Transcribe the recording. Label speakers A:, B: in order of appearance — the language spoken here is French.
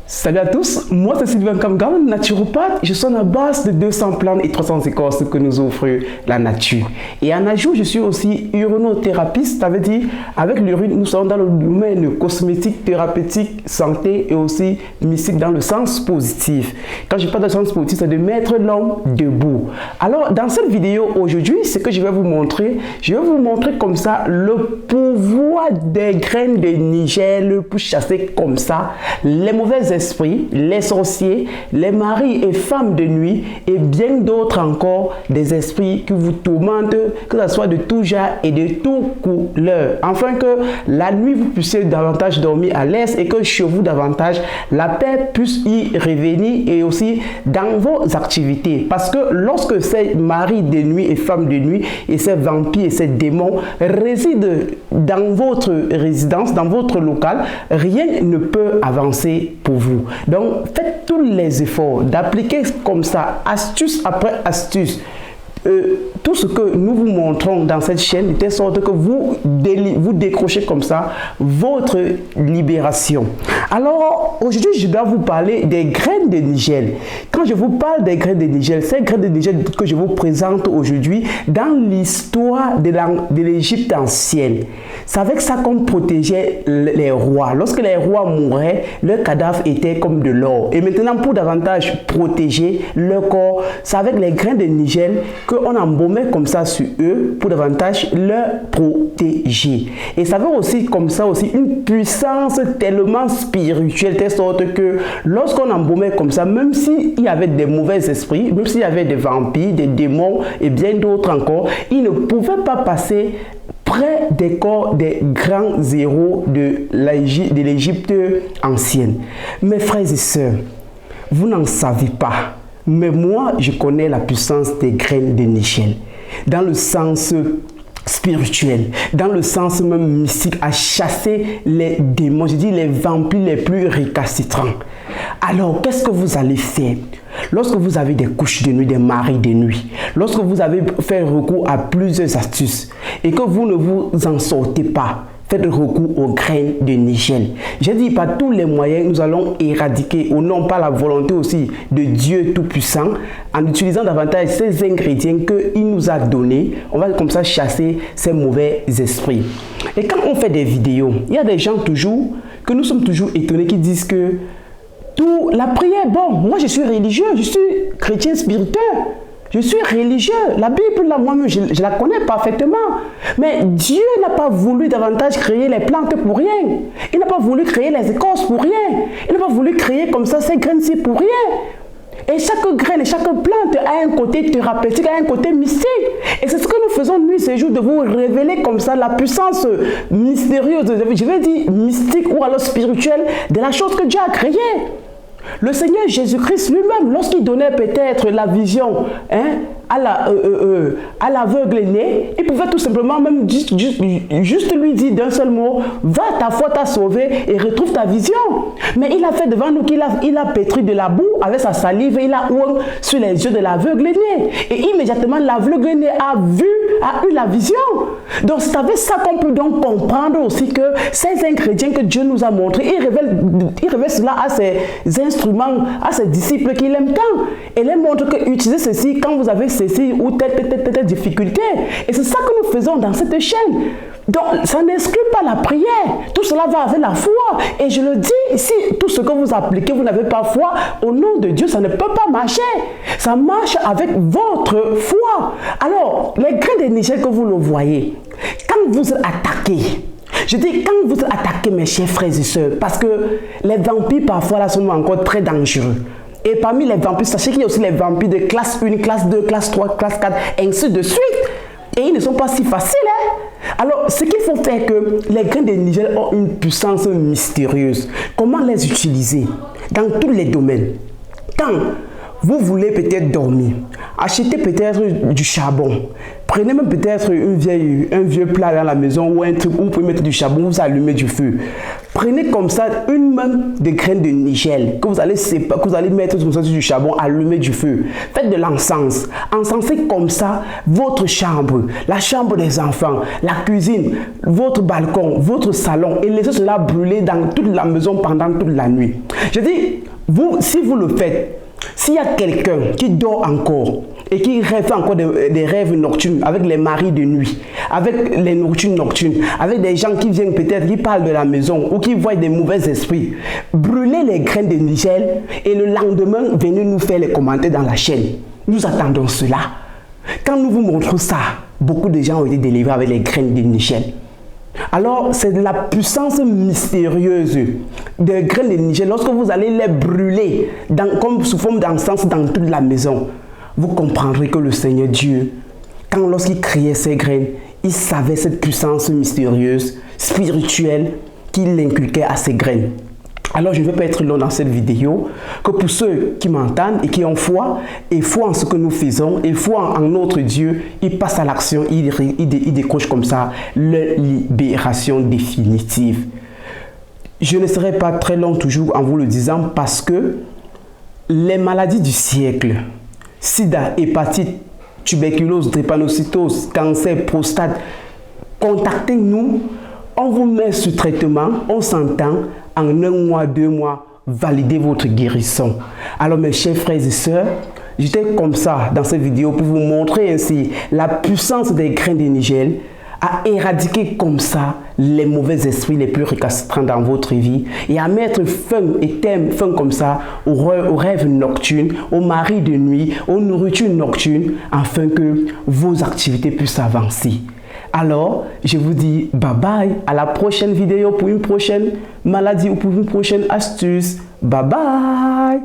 A: Salut à tous, moi c'est Sylvain Kamgam, naturopathe. Je suis à la base de 200 plantes et 300 écorces que nous offre la nature. Et en ajout, je suis aussi urinothérapeute, ça veut dire avec l'urine, nous sommes dans le domaine cosmétique, thérapeutique, santé et aussi mystique dans le sens positif. Quand je parle de sens positif, c'est de mettre l'homme debout. Alors, dans cette vidéo aujourd'hui, ce que je vais vous montrer comme ça le pouvoir des graines de Nigel pour chasser comme ça les mauvais esprits, les sorciers, les maris et femmes de nuit et bien d'autres encore, des esprits qui vous tourmentent, que ce soit de tout genre et de toute couleur, afin que la nuit vous puissiez davantage dormir à l'aise et que chez vous davantage la paix puisse y revenir et aussi dans vos activités. Parce que lorsque ces maris de nuit et femmes de nuit et ces vampires et ces démons résident dans votre résidence, dans votre local, rien ne peut avancer pour vous. Donc, faites tous les efforts d'appliquer comme ça, astuce après astuce, tout ce que nous vous montrons dans cette chaîne, de telle sorte que vous décrochez comme ça votre libération. Alors, aujourd'hui, je dois vous parler des graines de Nigel. Quand je vous parle des graines de Nigel, ces graines de Nigel que je vous présente aujourd'hui dans l'histoire de l'Égypte ancienne, c'est avec ça qu'on protégeait les rois. Lorsque les rois mouraient, leurs cadavres étaient comme de l'or. Et maintenant, pour davantage protéger leur corps, c'est avec les graines de Nigel qu'on embaumait comme ça sur eux pour davantage leur protéger. Et ça veut aussi comme ça aussi une puissance tellement spirituelle, telle sorte que lorsqu'on embaumait comme ça, même s'il y avait des mauvais esprits, même s'il y avait des vampires, des démons et bien d'autres encore, ils ne pouvaient pas passer près des corps des grands héros de l'Égypte ancienne. Mes frères et sœurs, vous n'en savez pas, mais moi je connais la puissance des graines de Nigel dans le sens spirituel, dans le sens même mystique, à chasser les démons, je dis les vampires les plus récalcitrants. Alors, qu'est-ce que vous allez faire? Lorsque vous avez des couches de nuit, des maris de nuit, lorsque vous avez fait recours à plusieurs astuces et que vous ne vous en sortez pas, faites recours aux graines de Nigel. Je dis par tous les moyens, nous allons éradiquer, au nom par la volonté aussi de Dieu Tout-Puissant, en utilisant davantage ces ingrédients qu'il nous a donnés. On va comme ça chasser ces mauvais esprits. Et quand on fait des vidéos, il y a des gens toujours, que nous sommes toujours étonnés, qui disent que la prière, bon, moi je suis religieux, je suis chrétien spirituel. Je suis religieux. La Bible, là, moi-même, je la connais parfaitement. Mais Dieu n'a pas voulu davantage créer les plantes pour rien. Il n'a pas voulu créer les écorces pour rien. Il n'a pas voulu créer comme ça ces graines-ci pour rien. Et chaque graine et chaque plante a un côté thérapeutique, a un côté mystique. Et c'est ce que nous faisons nuit ces jours, de vous révéler comme ça la puissance mystérieuse, je vais dire mystique ou alors spirituelle, de la chose que Dieu a créée. Le Seigneur Jésus-Christ lui-même, lorsqu'il donnait peut-être la vision à l'aveugle né, il pouvait tout simplement même juste lui dire d'un seul mot, va, ta foi t'a sauvé et retrouve ta vision. Mais il a fait devant nous qu'il a pétri de la boue avec sa salive et il a ouvert sur les yeux de l'aveugle né. Et immédiatement l'aveugle né a eu la vision. Donc c'est avec ça qu'on peut donc comprendre aussi que ces ingrédients que Dieu nous a montrés, il révèle cela à ses instruments, à ses disciples qu'il aime tant. Et il montre que utilisez ceci quand vous avez ceci ou telle difficulté. Et c'est ça que nous faisons dans cette chaîne. Donc, ça n'exclut pas la prière. Tout cela va avec la foi. Et je le dis, si tout ce que vous appliquez, vous n'avez pas foi, au nom de Dieu, ça ne peut pas marcher. Ça marche avec votre foi. Alors, les grains de Nigel que vous le voyez, quand vous êtes attaqués, je dis quand vous êtes attaqués, mes chers frères et sœurs, parce que les vampires parfois là sont encore très dangereux. Et parmi les vampires, sachez qu'il y a aussi les vampires de classe 1, classe 2, classe 3, classe 4, ainsi de suite. Et ils ne sont pas si faciles. Alors, ce qu'il faut faire, que les graines de Nigel ont une puissance mystérieuse. Comment les utiliser? Dans tous les domaines. Quand vous voulez peut-être dormir, achetez peut-être du charbon. Prenez même peut-être un vieux plat dans la maison ou un truc où vous pouvez mettre du charbon, vous allumez du feu. Prenez comme ça une main de graines de nigel que vous allez mettre sur du charbon, allumer du feu. Faites de l'encens. Encensez comme ça votre chambre, la chambre des enfants, la cuisine, votre balcon, votre salon et laissez cela brûler dans toute la maison pendant toute la nuit. Je dis, si vous le faites, s'il y a quelqu'un qui dort encore et qui rêve encore des rêves nocturnes avec les maris de nuit, avec les nourritures nocturnes, avec des gens qui viennent peut-être, qui parlent de la maison ou qui voient des mauvais esprits, brûlez les graines de nigel et le lendemain, venez nous faire les commentaires dans la chaîne. Nous attendons cela. Quand nous vous montrons ça, beaucoup de gens ont été délivrés avec les graines de nigel. Alors, c'est de la puissance mystérieuse des graines de nigel. Lorsque vous allez les brûler comme sous forme d'encens dans toute la maison, vous comprendrez que le Seigneur Dieu, lorsqu'il créait ces graines, il savait cette puissance mystérieuse, spirituelle, qu'il inculquait à ces graines. Alors, je ne vais pas être long dans cette vidéo, que pour ceux qui m'entendent et qui ont foi, et foi en ce que nous faisons, et foi en notre Dieu, ils passent à l'action, ils décrochent comme ça leur libération définitive. Je ne serai pas très long toujours en vous le disant parce que les maladies du siècle, sida, hépatite, tuberculose, drépanocytose, cancer, prostate, contactez-nous, on vous met sous traitement, on s'entend, en 1 mois, 2 mois, validez votre guérison. Alors mes chers frères et sœurs, j'étais comme ça dans cette vidéo pour vous montrer ainsi la puissance des graines de nigel à éradiquer comme ça les mauvais esprits les plus récalcitrants dans votre vie et à mettre fin comme ça aux rêves nocturnes, aux maris de nuit, aux nourritures nocturnes afin que vos activités puissent avancer. Alors, je vous dis bye bye, à la prochaine vidéo pour une prochaine maladie ou pour une prochaine astuce. Bye bye.